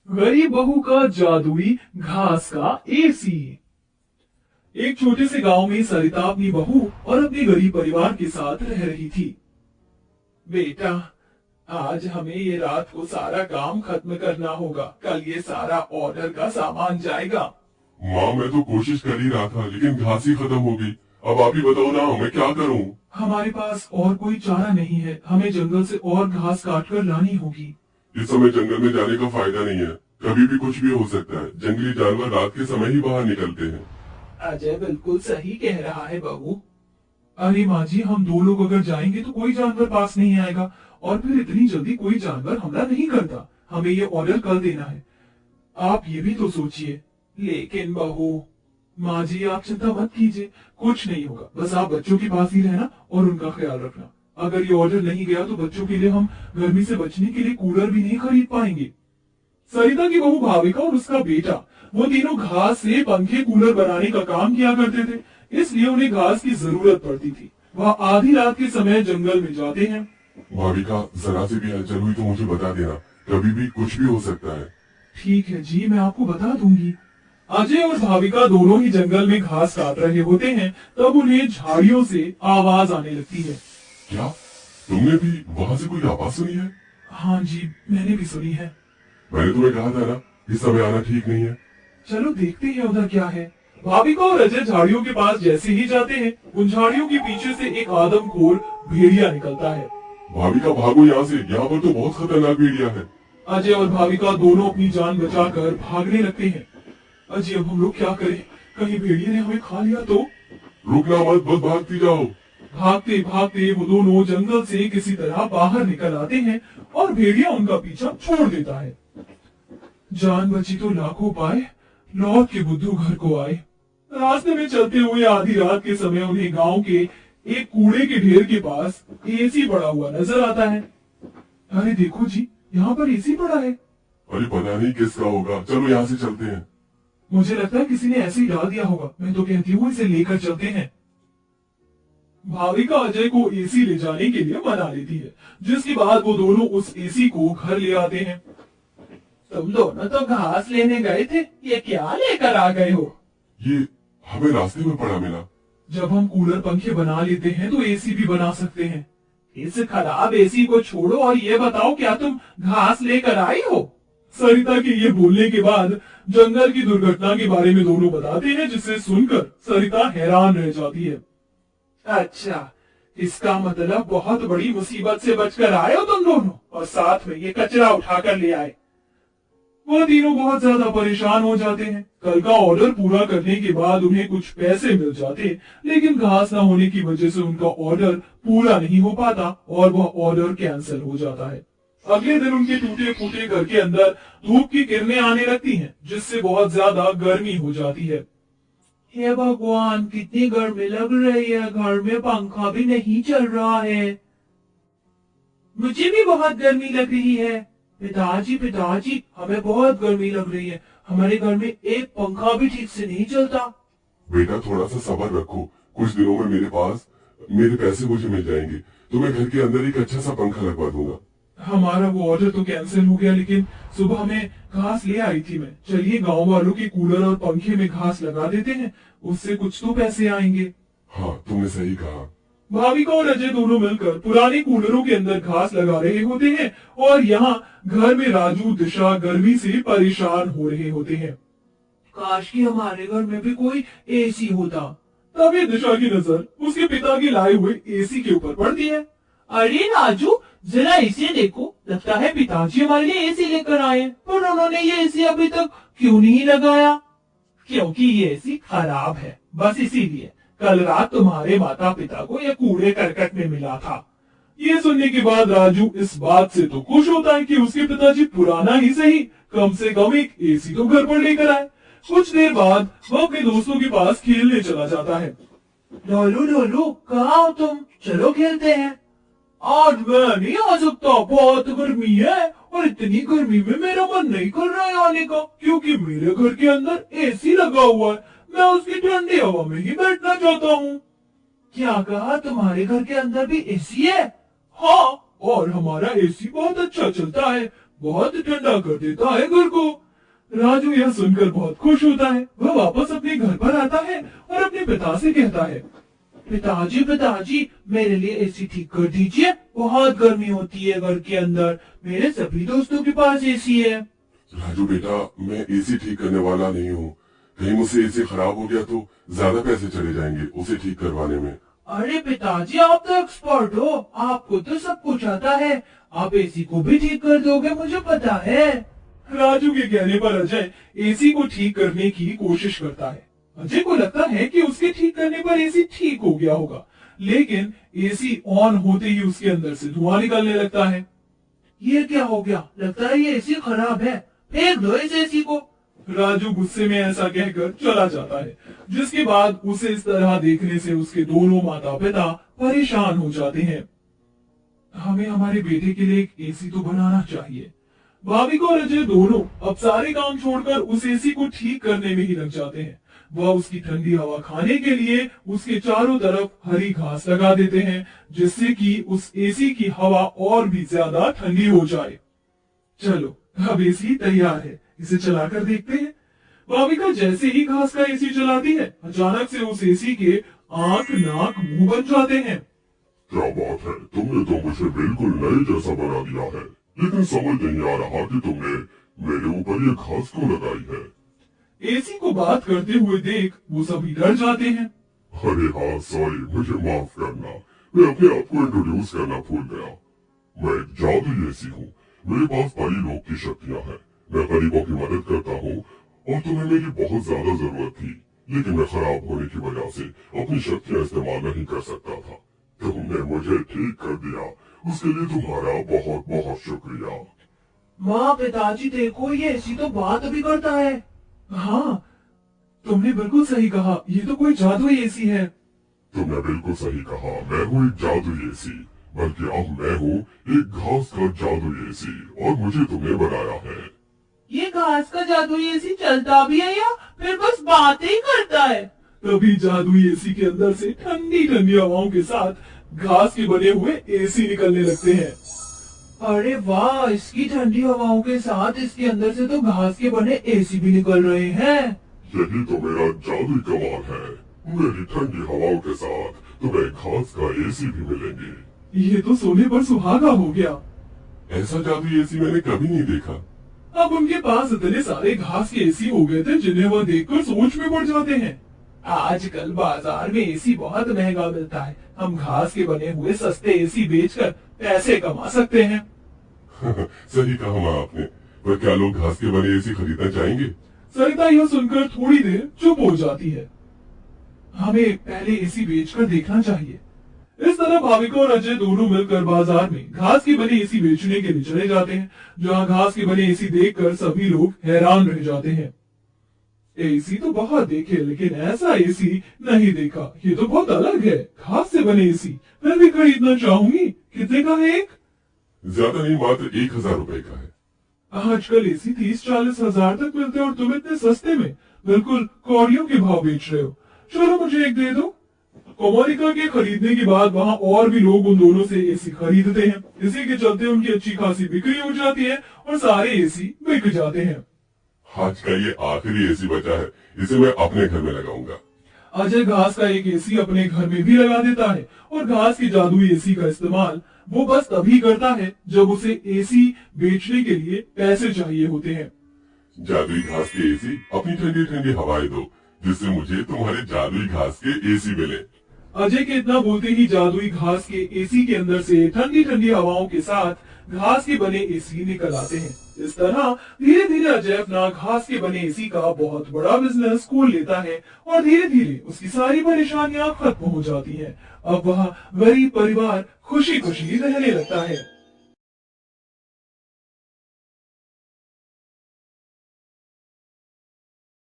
गरीब बहू का जादुई घास का एसी। एक छोटे से गांव में सरिता अपनी बहू और अपने गरीब परिवार के साथ रह रही थी। बेटा, आज हमें ये रात को सारा काम खत्म करना होगा। कल ये सारा ऑर्डर का सामान जाएगा। माँ, मैं तो कोशिश कर ही रहा था लेकिन घास ही खत्म हो गई। अब आप ही बताओ ना, मैं क्या करूँ। हमारे पास और कोई चारा नहीं है। हमें जंगल से और घास काट कर लानी होगी। इस समय जंगल में जाने का फायदा नहीं है, कभी भी कुछ भी हो सकता है। जंगली जानवर रात के समय ही बाहर निकलते हैं। अजय बिल्कुल सही कह रहा है बहू। अरे माँ जी, हम दो लोग अगर जाएंगे तो कोई जानवर पास नहीं आएगा, और फिर इतनी जल्दी कोई जानवर हमला नहीं करता। हमें ये ऑर्डर कल देना है। आप ये भी तो सोचिए। लेकिन बहू, माँ जी आप चिंता मत कीजिए, कुछ नहीं होगा। बस आप बच्चों के पास ही रहना और उनका ख्याल रखना। अगर ये ऑर्डर नहीं गया तो बच्चों के लिए हम गर्मी से बचने के लिए कूलर भी नहीं खरीद पाएंगे। सरिता की बहू भाविका और उसका बेटा, वो तीनों घास से पंखे कूलर बनाने का काम किया करते थे, इसलिए उन्हें घास की जरूरत पड़ती थी। वह आधी रात के समय जंगल में जाते हैं। भाविका, जरा से भी हलचल हुई तो मुझे बता देना, कभी भी कुछ भी हो सकता है। ठीक है जी, मैं आपको बता दूंगी। अजय और भाविका दोनों ही जंगल में घास काट रहे होते हैं, तब उन्हें झाड़ियों से आवाज आने लगती है। क्या तुमने भी वहाँ से कोई आवाज सुनी है? हाँ जी, मैंने भी सुनी है। मैंने तुम्हें कहा था ना, इस समय आना ठीक नहीं है। चलो देखते हैं उधर क्या है। भाविका और अजय झाड़ियों के पास जैसे ही जाते हैं, उन झाड़ियों के पीछे से एक आदमखोर भेड़िया निकलता है। भाविका, भागो यहाँ से, यहाँ पर तो बहुत खतरनाक भेड़िया है। अजय और भाविका दोनों अपनी जान बचाकर भागने लगते हैं। अजय, अब हम लोग क्या करें? कहीं भेड़िया ने हमें खा लिया तो? रुकना मत, बस भागती जाओ। भागते भागते वो दोनों जंगल से किसी तरह बाहर निकल आते हैं और भेड़िया उनका पीछा छोड़ देता है। जान बची तो लाखों पाए, लौट के बुद्धू घर को आए। रास्ते में चलते हुए आधी रात के समय उन्हें गांव के एक कूड़े के ढेर के पास एसी पड़ा हुआ नजर आता है। अरे देखो जी, यहाँ पर एसी पड़ा है। अरे पता नहीं किसका होगा, चलो यहाँ से चलते हैं। मुझे लगता है किसी ने ऐसे ही डाल दिया होगा। मैं तो कहती हूँ इसे लेकर चलते हैं। भाविका अजय को एसी ले जाने के लिए मना लेती है, जिसके बाद वो दोनों उस एसी को घर ले आते हैं। तुम दोनों तो घास लेने गए थे, ये क्या लेकर आ गए हो? ये हमें रास्ते में पड़ा मिला। जब हम कूलर पंखे बना लेते हैं तो एसी भी बना सकते हैं। इस खराब एसी को छोड़ो और ये बताओ, क्या तुम घास लेकर आई हो? सरिता के ये बोलने के बाद जंगल की दुर्घटना के बारे में दोनों बताते हैं, जिसे सुनकर सरिता हैरान रह जाती है। अच्छा, इसका मतलब बहुत बड़ी मुसीबत से बचकर आए हो तुम दोनों, और साथ में ये कचरा उठाकर ले आए। वह तीनों बहुत ज्यादा परेशान हो जाते हैं। कल का ऑर्डर पूरा करने के बाद उन्हें कुछ पैसे मिल जाते, लेकिन घास न होने की वजह से उनका ऑर्डर पूरा नहीं हो पाता और वह ऑर्डर कैंसिल हो जाता है। अगले दिन उनके टूटे फूटे घर के अंदर धूप की किरणें आने लगती हैं, जिससे बहुत ज्यादा गर्मी हो जाती है। हे भगवान, कितनी गर्मी लग रही है, घर में पंखा भी नहीं चल रहा है। मुझे भी बहुत गर्मी लग रही है। पिताजी पिताजी, हमें बहुत गर्मी लग रही है। हमारे घर में एक पंखा भी ठीक से नहीं चलता। बेटा, थोड़ा सा सब्र रखो, कुछ दिनों में मेरे पास मेरे पैसे मुझे मिल जाएंगे, तो मैं घर के अंदर एक अच्छा सा पंखा लगवा दूंगा। हमारा वो ऑर्डर तो कैंसिल हो गया, लेकिन सुबह में घास ले आई थी मैं। चलिए गांव वालों के कूलर और पंखे में घास लगा देते हैं, उससे कुछ तो पैसे आएंगे। हाँ, तुमने सही कहा। भाविका और अजय दोनों मिलकर पुराने कूलरों के अंदर घास लगा रहे होते हैं, और यहाँ घर में राजू दिशा गर्मी से परेशान हो रहे होते हैं। काश कि हमारे घर में भी कोई एसी होता। तभी दिशा की नजर उसके पिता की लाए हुए एसी के ऊपर पड़ती है। अरे राजू, जरा इसे देखो, लगता है पिताजी हमारे लिए एसी लेकर आए, पर उन्होंने ये एसी अभी तक क्यों नहीं लगाया? क्योंकि ये एसी खराब है, बस इसीलिए। कल रात तुम्हारे माता पिता को यह कूड़े करकट में मिला था। ये सुनने के बाद राजू इस बात से तो खुश होता है कि उसके पिताजी पुराना ही सही, कम से कम एक एसी तो घर पर लेकर आए। कुछ देर बाद वो अपने दोस्तों के पास खेलने चला जाता है। लोलू लोलू, कहाँ हो तुम? चलो खेलते हैं। आज मैं नहीं आ सकता, बहुत गर्मी है, और इतनी गर्मी में मेरा मन नहीं कर रहा है आने का, क्योंकि मेरे घर के अंदर एसी लगा हुआ है। मैं उसकी ठंडी हवा में ही बैठना चाहता हूँ। क्या कहा? तुम्हारे घर के अंदर भी एसी है? हाँ, और हमारा एसी बहुत अच्छा चलता है। बहुत ठंडा कर देता है घर को। राजू यह सुनकर बहुत खुश होता है। वह वापस अपने घर पर आता है और अपने पिता से कहता है, पिताजी मेरे लिए एसी ठीक कर दीजिए, बहुत गर्मी होती है घर के अंदर, मेरे सभी दोस्तों के पास एसी है। राजू बेटा, मैं एसी ठीक करने वाला नहीं हूँ। कहीं मुझसे एसी खराब हो गया तो ज्यादा पैसे चले जाएंगे उसे ठीक करवाने में। अरे पिताजी, आप तो एक्सपर्ट हो, आपको तो सब कुछ आता है, आप एसी को भी ठीक कर दोगे, मुझे पता है। राजू के कहने पर अजय एसी को ठीक करने की कोशिश करता है। अजय को लगता है कि उसके ठीक करने पर एसी ठीक हो गया होगा, लेकिन एसी ऑन होते ही उसके अंदर से धुआं निकलने लगता है। ये क्या हो गया? लगता है ये एसी खराब है, फेंक दो इस एसी को। राजू गुस्से में ऐसा कहकर चला जाता है, जिसके बाद उसे इस तरह देखने से उसके दोनों माता पिता परेशान हो जाते हैं। हमें हमारे बेटे के लिए एक एसी तो बनाना चाहिए। भाविका और अजय दोनों अब सारे काम छोड़कर उस एसी को ठीक करने में ही लग जाते हैं। वह उसकी ठंडी हवा खाने के लिए उसके चारों तरफ हरी घास लगा देते हैं, जिससे कि उस एसी की हवा और भी ज्यादा ठंडी हो जाए। चलो, अब एसी तैयार है, इसे चलाकर देखते हैं। भाविका जैसे ही घास का एसी चलाती है, अचानक से उस एसी के आंख, नाक, मुंह बन जाते हैं। क्या बात है, तुमने तो मुझे बिल्कुल नए जैसा बना दिया है, लेकिन समझ नहीं आ रहा कि तुमने मेरे ऊपर ये घास क्यों लगाई है। एसी को बात करते हुए देख वो सभी डर जाते हैं। अरे हाँ, सॉरी, मुझे माफ करना, मैं अपने आप को इंट्रोड्यूस करना भूल गया। मैं एक जादुई एसी हूँ, मेरे पास बड़ी लोग की शक्तियाँ हैं, मैं गरीबों की मदद करता हूँ और तुम्हें मेरी बहुत ज्यादा जरूरत थी, लेकिन मैं खराब होने की वजह से अपनी शक्तियाँ इस्तेमाल नहीं कर सकता था। तुमने मुझे ठीक कर दिया, उसके लिए तुम्हारा बहुत बहुत शुक्रिया। माँ, पिताजी देखो, ये एसी तो बात भी करता है। हाँ, तुमने बिल्कुल सही कहा, ये तो कोई जादुई एसी है। तुमने बिल्कुल सही कहा, मैं हूँ एक जादुई एसी, बल्कि अब मैं हूँ एक घास का जादुई एसी और मुझे तुमने बनाया है। ये घास का जादुई एसी चलता भी है या फिर बस बातें ही करता है? तभी जादुई एसी के अंदर से ठंडी ठंडी हवाओं के साथ घास के बने हुए एसी निकलने लगते हैं। अरे वाह, इसकी ठंडी हवाओं के साथ इसके अंदर से तो घास के बने एसी भी निकल रहे हैं। यही तो मेरा जादुई कमाल है, मेरी ठंडी हवाओं के साथ तुम्हें घास का एसी भी मिलेंगे। ये तो सोने पर सुहागा हो गया। ऐसा जादुई एसी मैंने कभी नहीं देखा। अब उनके पास इतने सारे घास के एसी हो गए थे, जिन्हें वह देखकर सोच में पड़ जाते हैं। आजकल बाजार में एसी बहुत महंगा मिलता है, हम घास के बने हुए सस्ते एसी बेचकर पैसे कमा सकते हैं। सही कहा आपने, पर क्या लोग घास के बने एसी खरीदना चाहेंगे? सरिता यह सुनकर थोड़ी देर चुप हो जाती है। हमें पहले एसी बेचकर देखना चाहिए। इस तरह भाविका और अजय दोनों मिलकर बाजार में घास के बने एसी बेचने के लिए चले जाते हैं, जहां घास के बने एसी देखकर सभी लोग हैरान रह जाते हैं। एसी तो बहुत देखे, लेकिन ऐसा एसी नहीं देखा, ये तो बहुत अलग है, घास से बने एसी, मैं भी खरीदना चाहूंगी। कितने का है एक? ज्यादा नहीं, मात्र 1000 रुपए का है। आजकल एसी 30-40 हजार तक मिलते हैं और तुम इतने सस्ते में बिल्कुल कौड़ियों के भाव बेच रहे हो। चलो मुझे एक दे दो। कोमोरिका के खरीदने के बाद वहाँ और भी लोग उन दोनों से एसी खरीदते हैं। इसी के चलते उनकी अच्छी खासी बिक्री हो जाती है और सारे एसी बिक जाते हैं। आज का ये आखिरी एसी बचा है, इसे मैं अपने घर में लगाऊंगा। अजय घास का एक एसी अपने घर में भी लगा देता है और घास की जादुई एसी का इस्तेमाल वो बस तभी करता है जब उसे एसी बेचने के लिए पैसे चाहिए होते हैं। जादुई घास के एसी, अपनी ठंडी ठंडी हवाएं दो, जिससे मुझे तुम्हारे जादुई घास के एसी मिले। अजय के इतना बोलते ही जादुई घास के एसी के अंदर से ठंडी ठंडी हवाओं के साथ घास के बने एसी निकल आते हैं। इस तरह धीरे धीरे अजय अपना घास के बने एसी का बहुत बड़ा बिजनेस खोल लेता है और धीरे धीरे उसकी सारी परेशानियां खत्म हो जाती हैं। अब वह गरीब परिवार खुशी खुशी रहने लगता है।